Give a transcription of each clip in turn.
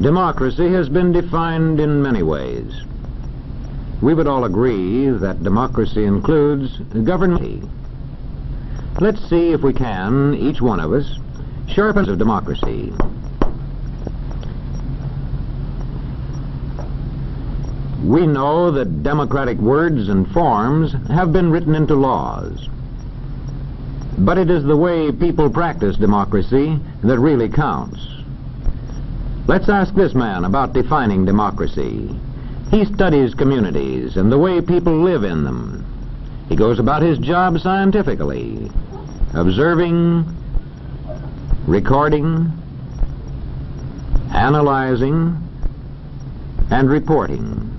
Democracy has been defined in many ways. We would all agree that democracy includes government. Let's see if we can, each one of us, sharpen of democracy. We know that democratic words and forms have been written into laws. But it is the way people practice democracy that really counts. Let's ask this man about defining democracy. He studies communities and the way people live in them. He goes about his job scientifically, observing, recording, analyzing, and reporting.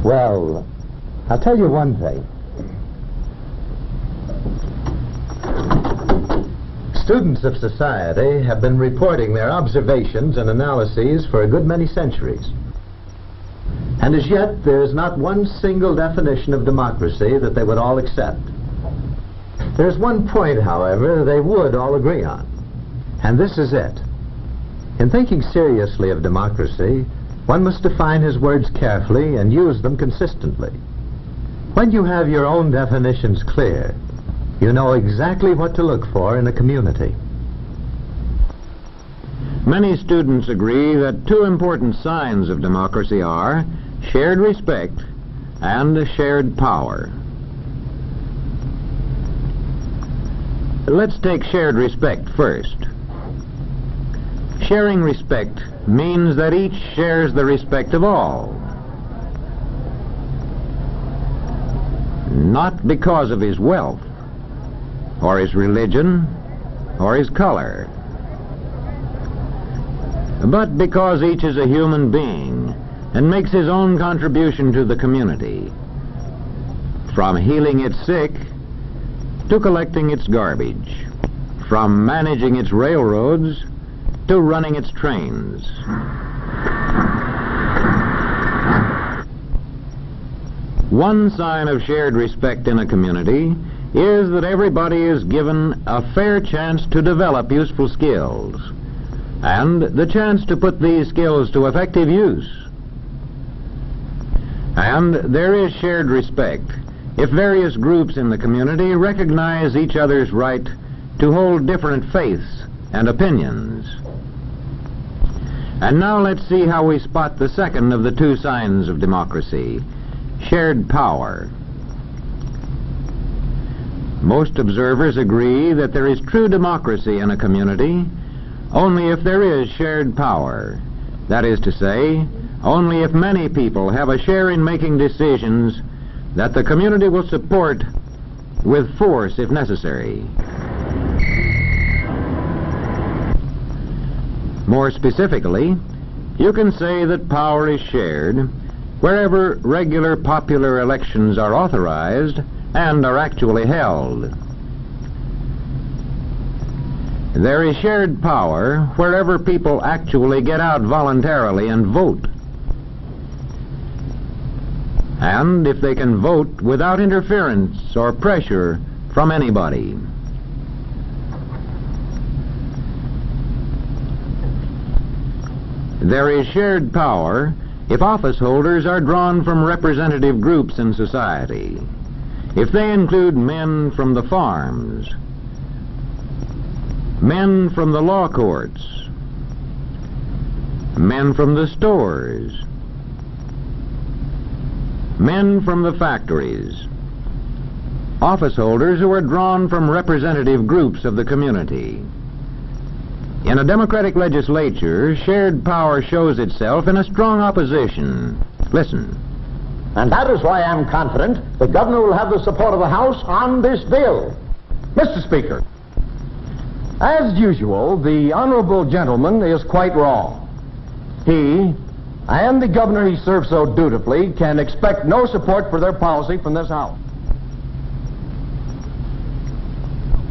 Well, I'll tell you one thing. Students of society have been reporting their observations and analyses for a good many centuries. And as yet, there is not one single definition of democracy that they would all accept. There's one point, however, they would all agree on. And this is it. In thinking seriously of democracy, one must define his words carefully and use them consistently. When you have your own definitions clear, you know exactly what to look for in a community. Many students agree that two important signs of democracy are shared respect and shared power. Let's take shared respect first. Sharing respect means that each shares the respect of all. Not because of his wealth, or his religion, or his color, but because each is a human being and makes his own contribution to the community, from healing its sick to collecting its garbage, from managing its railroads to running its trains. One sign of shared respect in a community is that everybody is given a fair chance to develop useful skills and the chance to put these skills to effective use. And there is shared respect if various groups in the community recognize each other's right to hold different faiths and opinions. And now let's see how we spot the second of the two signs of democracy, shared power. Most observers agree that there is true democracy in a community only if there is shared power. That is to say, only if many people have a share in making decisions that the community will support with force if necessary. More specifically, you can say that power is shared wherever regular popular elections are authorized and are actually held. There is shared power wherever people actually get out voluntarily and vote. And if they can vote without interference or pressure from anybody. There is shared power if office holders are drawn from representative groups in society. If they include men from the farms, men from the law courts, men from the stores, men from the factories, office holders who are drawn from representative groups of the community. In a democratic legislature, shared power shows itself in a strong opposition. Listen. And that is why I'm confident the governor will have the support of the House on this bill. Mr. Speaker, as usual, the honorable gentleman is quite wrong. He and the governor he serves so dutifully can expect no support for their policy from this House.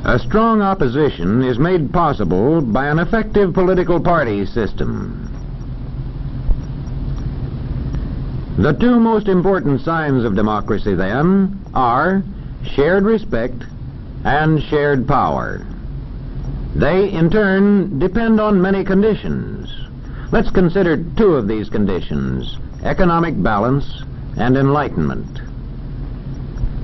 A strong opposition is made possible by an effective political party system. The two most important signs of democracy, then, are shared respect and shared power. They, in turn, depend on many conditions. Let's consider two of these conditions: economic balance and enlightenment.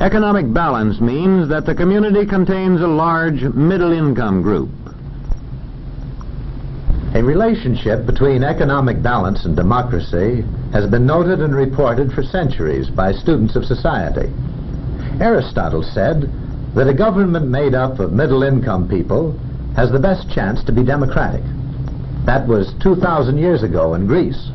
Economic balance means that the community contains a large middle-income group. A relationship between economic balance and democracy has been noted and reported for centuries by students of society. Aristotle said that a government made up of middle-income people has the best chance to be democratic. That was 2,000 years ago in Greece.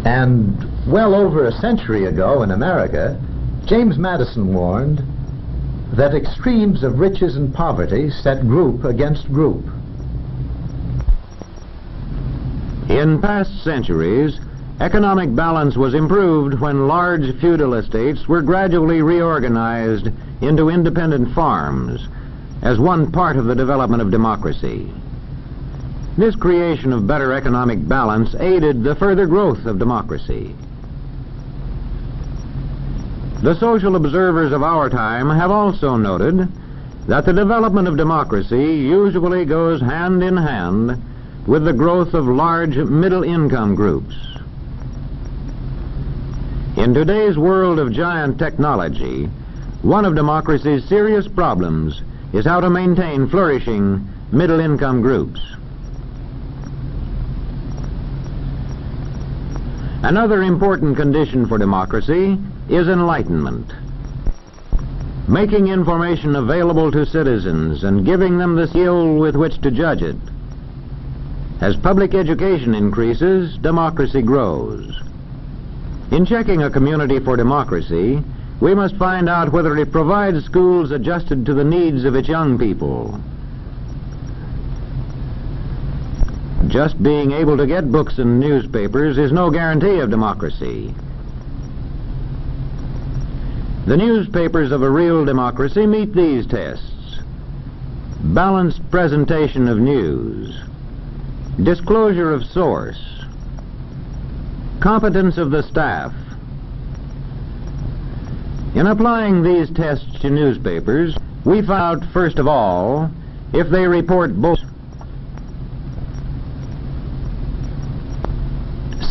And well over a century ago in America, James Madison warned that extremes of riches and poverty set group against group. In past centuries, economic balance was improved when large feudal estates were gradually reorganized into independent farms as one part of the development of democracy. This creation of better economic balance aided the further growth of democracy. The social observers of our time have also noted that the development of democracy usually goes hand in hand with the growth of large middle-income groups. In today's world of giant technology, one of democracy's serious problems is how to maintain flourishing middle-income groups. Another important condition for democracy is enlightenment. Making information available to citizens and giving them the skill with which to judge it. As public education increases, democracy grows. In checking a community for democracy, we must find out whether it provides schools adjusted to the needs of its young people. Just being able to get books and newspapers is no guarantee of democracy. The newspapers of a real democracy meet these tests: balanced presentation of news, disclosure of source, competence of the staff. In applying these tests to newspapers, we find out, first of all, if they report both.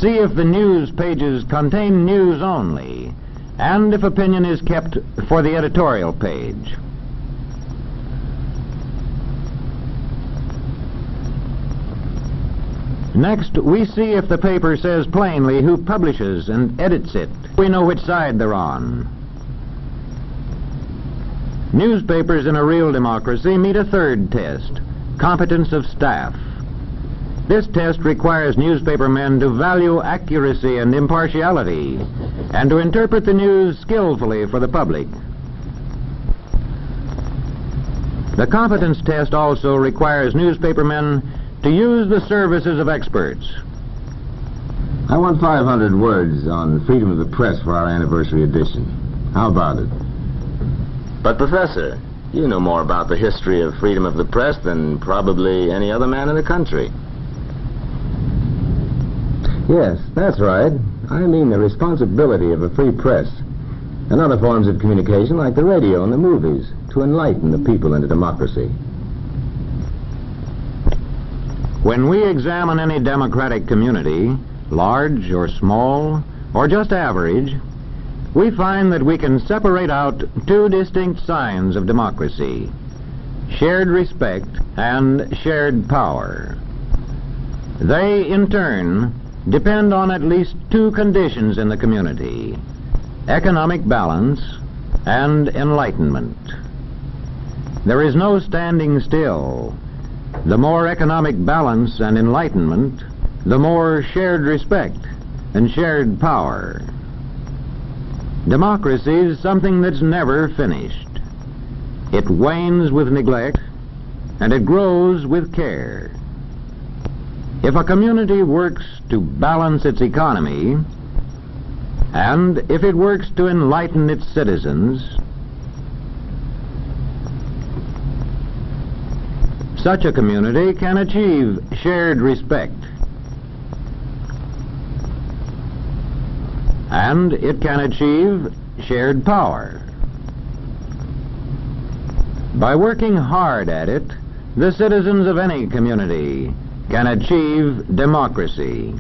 See if the news pages contain news only, and if opinion is kept for the editorial page. Next, we see if the paper says plainly who publishes and edits it. We know which side they're on. Newspapers in a real democracy meet a third test: competence of staff. This test requires newspapermen to value accuracy and impartiality and to interpret the news skillfully for the public. The competence test also requires newspapermen to use the services of experts. I want 500 words on freedom of the press for our anniversary edition. How about it? But, Professor, you know more about the history of freedom of the press than probably any other man in the country. Yes, that's right. I mean the responsibility of a free press and other forms of communication like the radio and the movies to enlighten the people into democracy. When we examine any democratic community, large or small, or just average, we find that we can separate out two distinct signs of democracy: shared respect and shared power. They, in turn, depend on at least two conditions in the community: economic balance and enlightenment. There is no standing still. The more economic balance and enlightenment, the more shared respect and shared power. Democracy is something that's never finished. It wanes with neglect, and it grows with care. If a community works to balance its economy, and if it works to enlighten its citizens, such a community can achieve shared respect, and it can achieve shared power. By working hard at it, the citizens of any community can achieve democracy.